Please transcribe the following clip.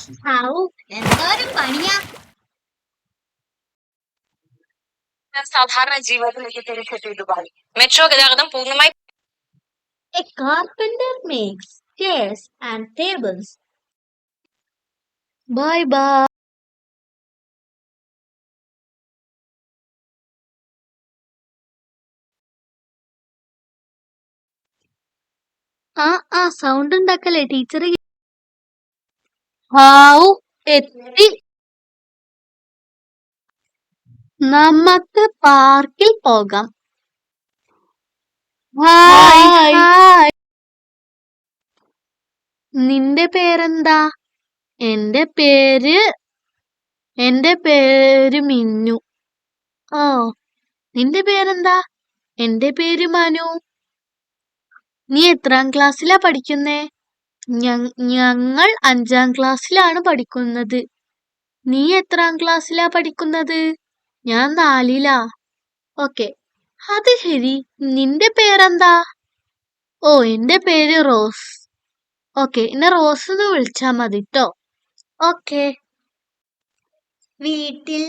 ഹാവൂ, എന്തോരം പണിയാ. സാധാരണ ജീവിതത്തിലേക്ക് തിരിച്ചെത്തി ദുബായ്. മെട്രോ ഗതാഗതം പൂർണ്ണമായി A carpenter makes chairs and tables. Bye bye. Sound ഉണ്ടാക്കല്ലേ ടീച്ചർ. ഹാവൂ, എത്തി. നമുക്ക് പാർക്കിൽ പോകാം. ഹായ്. നിന്റെ പേരെന്താ? എന്റെ പേര് മിന്നു. ഓ, നിന്റെ പേരെന്താ? എന്റെ പേര് മനു. നീ എത്രാം ക്ലാസ്സിലാ പഠിക്കുന്നേ? ഞങ്ങൾ 5ാം ക്ലാസ്സിലാണ് പഠിക്കുന്നത്. നീ എത്രാം ക്ലാസ്സിലാ പഠിക്കുന്നത്? ഞാൻ 4ലാ. ഓക്കെ, അത് ശരി. നിന്റെ പേരെന്താ? ഓ, എന്റെ പേര് റോസ്. ഓക്കെ, എന്നെ റോസ് എന്ന് വിളിച്ചാ മതി ട്ടോ. ഓക്കെ. വീട്ടിൽ